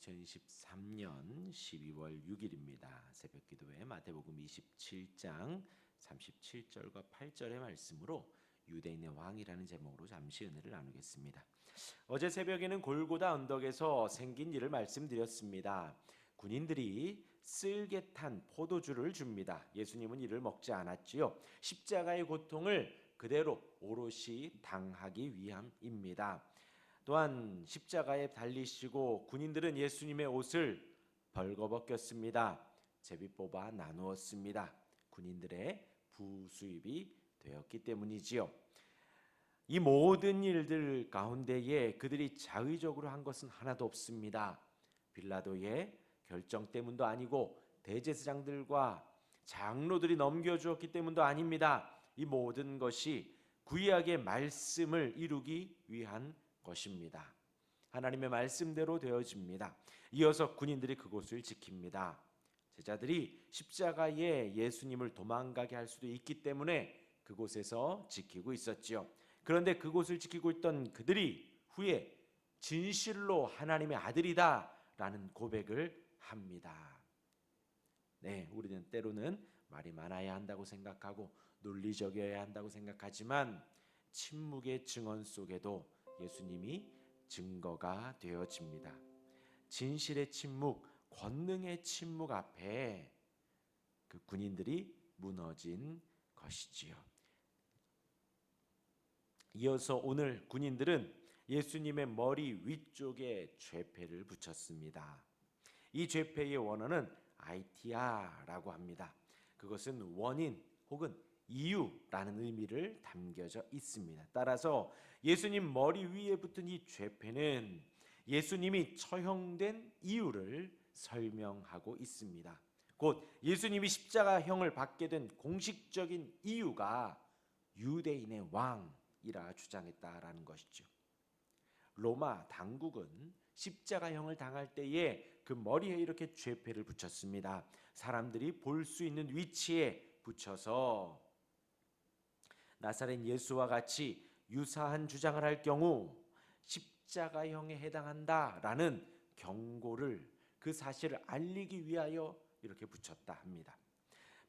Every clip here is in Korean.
2023년 12월 6일입니다. 새벽기도회 마태복음 27장 37절과 8절의 말씀으로 유대인의 왕이라는 제목으로 잠시 은혜를 나누겠습니다. 어제 새벽에는 골고다 언덕에서 생긴 일을 말씀드렸습니다. 군인들이 쓸개 탄 포도주를 줍니다. 예수님은 이를 먹지 않았지요. 십자가의 고통을 그대로 오롯이 당하기 위함입니다. 또한 십자가에 달리시고 군인들은 예수님의 옷을 벌거벗겼습니다. 제비 뽑아 나누었습니다. 군인들의 부수입이 되었기 때문이지요. 이 모든 일들 가운데에 그들이 자의적으로 한 것은 하나도 없습니다. 빌라도의 결정 때문도 아니고 대제사장들과 장로들이 넘겨주었기 때문도 아닙니다. 이 모든 것이 구약의 말씀을 이루기 위한 것입니다. 하나님의 말씀대로 되어집니다. 이어서 군인들이 그곳을 지킵니다. 제자들이 십자가에 예수님을 도망가게 할 수도 있기 때문에 그곳에서 지키고 있었지요. 그런데 그곳을 지키고 있던 그들이 후에 진실로 하나님의 아들이다 라는 고백을 합니다. 네, 우리는 때로는 말이 많아야 한다고 생각하고 논리적이어야 한다고 생각하지만 침묵의 증언 속에도 예수님이 증거가 되어집니다. 진실의 침묵, 권능의 침묵 앞에 그 군인들이 무너진 것이지요. 이어서 오늘 군인들은 예수님의 머리 위쪽에 죄패를 붙였습니다. 이 죄패의 원어는 아이티아라고 합니다. 그것은 원인 혹은 이유라는 의미를 담겨져 있습니다. 따라서 예수님 머리 위에 붙은 이 죄패는 예수님이 처형된 이유를 설명하고 있습니다. 곧 예수님이 십자가형을 받게 된 공식적인 이유가 유대인의 왕이라 주장했다라는 것이죠. 로마 당국은 십자가형을 당할 때에 그 머리에 이렇게 죄패를 붙였습니다. 사람들이 볼 수 있는 위치에 붙여서 나사렛 예수와 같이 유사한 주장을 할 경우 십자가형에 해당한다라는 경고를 그 사실을 알리기 위하여 이렇게 붙였다 합니다.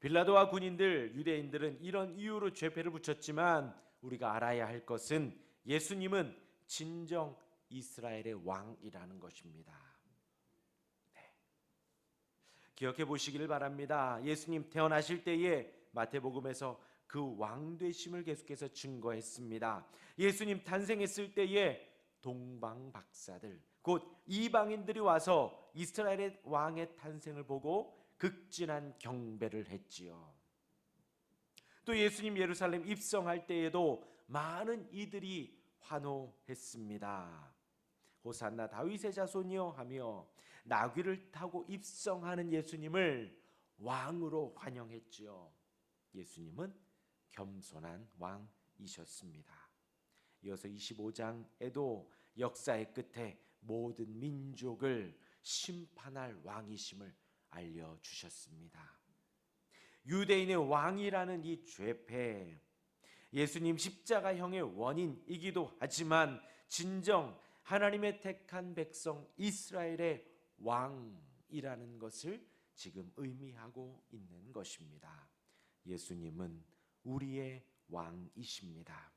빌라도와 군인들, 유대인들은 이런 이유로 죄패를 붙였지만 우리가 알아야 할 것은 예수님은 진정 이스라엘의 왕이라는 것입니다. 네. 기억해 보시기를 바랍니다. 예수님 태어나실 때에 마태복음에서 그 왕되심을 계속해서 증거했습니다. 예수님 탄생했을 때에 동방 박사들, 곧 이방인들이 와서 이스라엘의 왕의 탄생을 보고 극진한 경배를 했지요. 또 예수님 예루살렘 입성할 때에도 많은 이들이 환호했습니다. 호산나 다윗의 자손이여 하며 나귀를 타고 입성하는 예수님을 왕으로 환영했지요. 예수님은 겸손한 왕이셨습니다. 이어서 25장에도 역사의 끝에 모든 민족을 심판할 왕이심을 알려주셨습니다. 유대인의 왕이라는 이 죄패, 예수님 십자가형의 원인이기도 하지만 진정 하나님의 택한 백성 이스라엘의 왕이라는 것을 지금 의미하고 있는 것입니다. 예수님은 우리의 왕이십니다.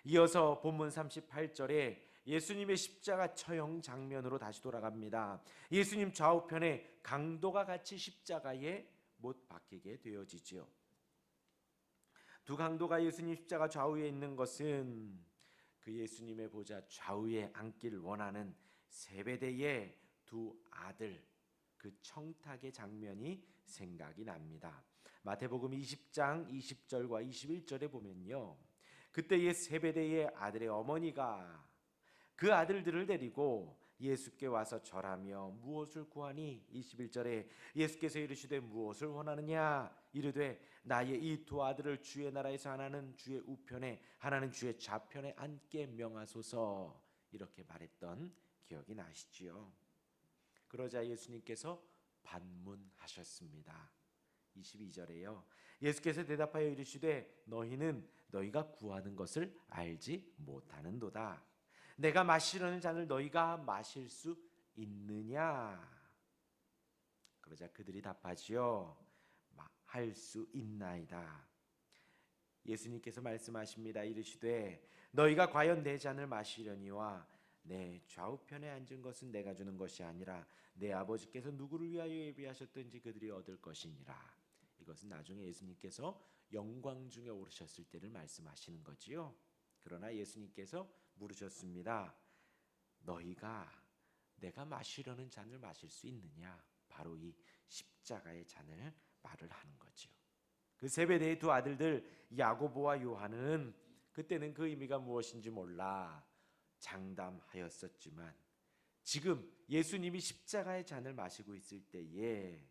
이어서 본문 38절에 예수님의 십자가 처형 장면으로 다시 돌아갑니다. 예수님 좌우편에 강도가 같이 십자가에 못 박히게 되어지죠. 두 강도가 예수님 십자가 좌우에 있는 것은 그 예수님의 보좌 좌우에 앉기를 원하는 세베대의 두 아들, 그 청탁의 장면이 생각이 납니다. 마태복음 20장 20절과 21절에 보면요, 그때의 세베대의 아들의 어머니가 그 아들들을 데리고 예수께 와서 절하며 무엇을 구하니? 21절에 예수께서 이르시되 무엇을 원하느냐? 이르되 나의 이 두 아들을 주의 나라에서 하나는 주의 우편에 하나는 주의 좌편에 앉게 명하소서, 이렇게 말했던 기억이 나시지요. 그러자 예수님께서 반문하셨습니다. 22절에요. 예수께서 대답하여 이르시되 너희는 너희가 구하는 것을 알지 못하는도다. 내가 마시려는 잔을 너희가 마실 수 있느냐? 그러자 그들이 답하지요. 할 수 있나이다. 예수님께서 말씀하십니다. 이르시되 너희가 과연 내 잔을 마시려니와 내 좌우편에 앉은 것은 내가 주는 것이 아니라 내 아버지께서 누구를 위하여 예비하셨든지 그들이 얻을 것이니라. 이것은 나중에 예수님께서 영광 중에 오르셨을 때를 말씀하시는 거지요. 그러나 예수님께서 물으셨습니다. 너희가 내가 마시려는 잔을 마실 수 있느냐? 바로 이 십자가의 잔을 말을 하는 거지요. 그 세베대의 두 아들들 야고보와 요한은 그때는 그 의미가 무엇인지 몰라 장담하였었지만 지금 예수님이 십자가의 잔을 마시고 있을 때에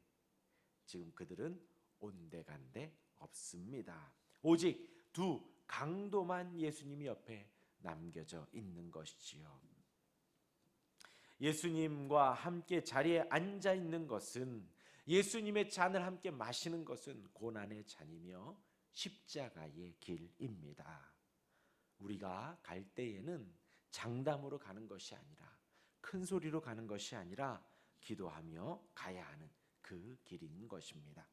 지금 그들은 온데간데 없습니다. 오직 두 강도만 예수님 옆에 남겨져 있는 것이지요. 예수님과 함께 자리에 앉아 있는 것은, 예수님의 잔을 함께 마시는 것은 고난의 잔이며 십자가의 길입니다. 우리가 갈 때에는 장담으로 가는 것이 아니라, 큰 소리로 가는 것이 아니라 기도하며 가야 하는 그 길인 것입니다.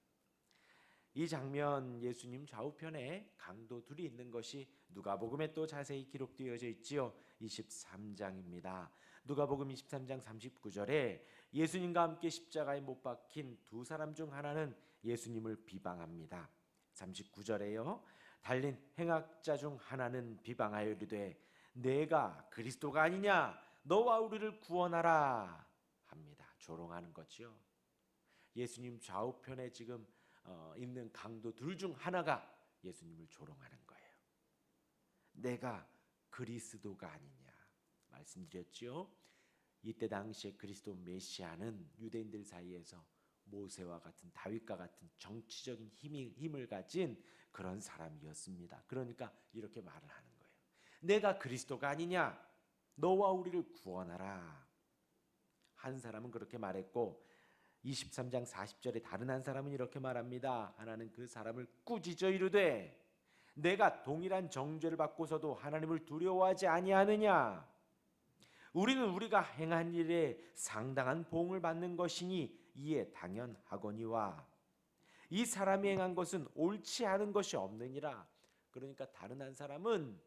이 장면, 예수님 좌우편에 강도 둘이 있는 것이 누가복음에 또 자세히 기록되어져 있지요. 23장입니다. 누가복음 23장 39절에 예수님과 함께 십자가에 못 박힌 두 사람 중 하나는 예수님을 비방합니다. 39절에요. 달린 행악자 중 하나는 비방하여 이르되 내가 그리스도가 아니냐? 너와 우리를 구원하라 합니다. 조롱하는 거지요. 예수님 좌우편에 지금 있는 강도 둘 중 하나가 예수님을 조롱하는 거예요. 내가 그리스도가 아니냐 말씀드렸지요. 이때 당시에 그리스도 메시아는 유대인들 사이에서 모세와 같은, 다윗과 같은 정치적인 힘을 가진 그런 사람이었습니다. 그러니까 이렇게 말을 하는 거예요. 내가 그리스도가 아니냐? 너와 우리를 구원하라. 한 사람은 그렇게 말했고 23장 40절에 다른 한 사람은 이렇게 말합니다. 하나는 그 사람을 꾸짖어 이르되 내가 동일한 정죄를 받고서도 하나님을 두려워하지 아니하느냐? 우리는 우리가 행한 일에 상당한 보응을 받는 것이니 이에 당연하거니와 이 사람이 행한 것은 옳지 않은 것이 없느니라. 그러니까 다른 한 사람은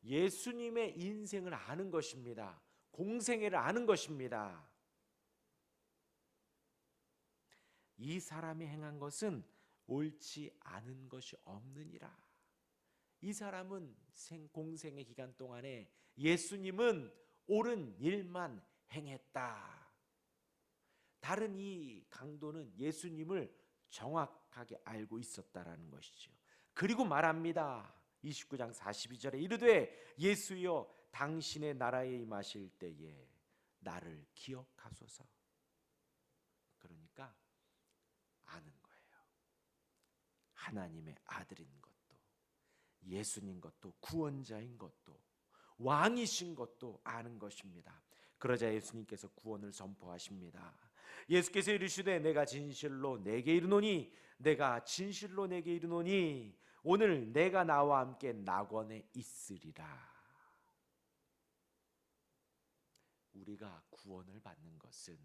예수님의 인생을 아는 것입니다. 공생애를 아는 것입니다. 이 사람이 행한 것은 옳지 않은 것이 없느니라. 이 사람은 공생의 기간 동안에 예수님은 옳은 일만 행했다. 다른 이 강도는 예수님을 정확하게 알고 있었다라는 것이죠. 그리고 말합니다. 29장 42절에 이르되 예수여 당신의 나라에 임하실 때에 나를 기억하소서. 그러니까 아는 거예요. 하나님의 아들인 것도, 예수님 것도, 구원자인 것도, 왕이신 것도 아는 것입니다. 그러자 예수님께서 구원을 선포하십니다. 예수께서 이르시되 내가 진실로 내게 이르노니, 내가 진실로 내게 이르노니 오늘 내가 나와 함께 낙원에 있으리라. 우리가 구원을 받는 것은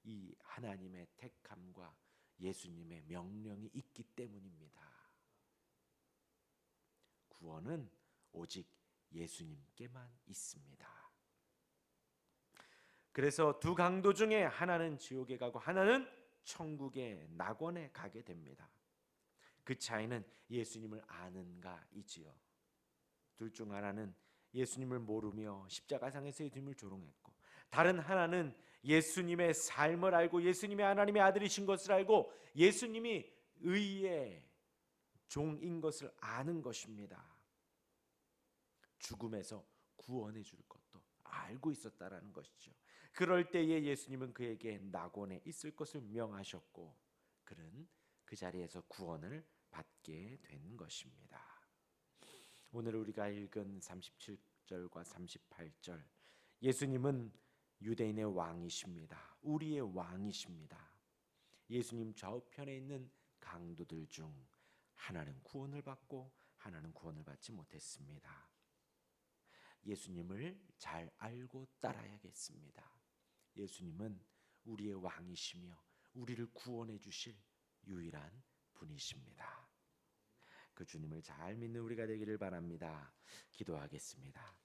이 하나님의 택함과 예수님의 명령이 있기 때문입니다. 구원은 오직 예수님께만 있습니다. 그래서 두 강도 중에 하나는 지옥에 가고 하나는 천국의 낙원에 가게 됩니다. 그 차이는 예수님을 아는가이지요. 둘 중 하나는 예수님을 모르며 십자가상에서 예수님을 조롱했고, 다른 하나는 예수님의 삶을 알고 예수님의 하나님의 아들이신 것을 알고 예수님이 의의 종인 것을 아는 것입니다. 죽음에서 구원해 줄 것도 알고 있었다라는 것이죠. 그럴 때에 예수님은 그에게 낙원에 있을 것을 명하셨고 그는 그 자리에서 구원을 받게 된 것입니다. 오늘 우리가 읽은 37절과 38절, 예수님은 유대인의 왕이십니다. 우리의 왕이십니다. 예수님 좌우편에 있는 강도들 중 하나는 구원을 받고 하나는 구원을 받지 못했습니다. 예수님을 잘 알고 따라야겠습니다. 예수님은 우리의 왕이시며 우리를 구원해 주실 유일한 분이십니다. 그 주님을 잘 믿는 우리가 되기를 바랍니다. 기도하겠습니다.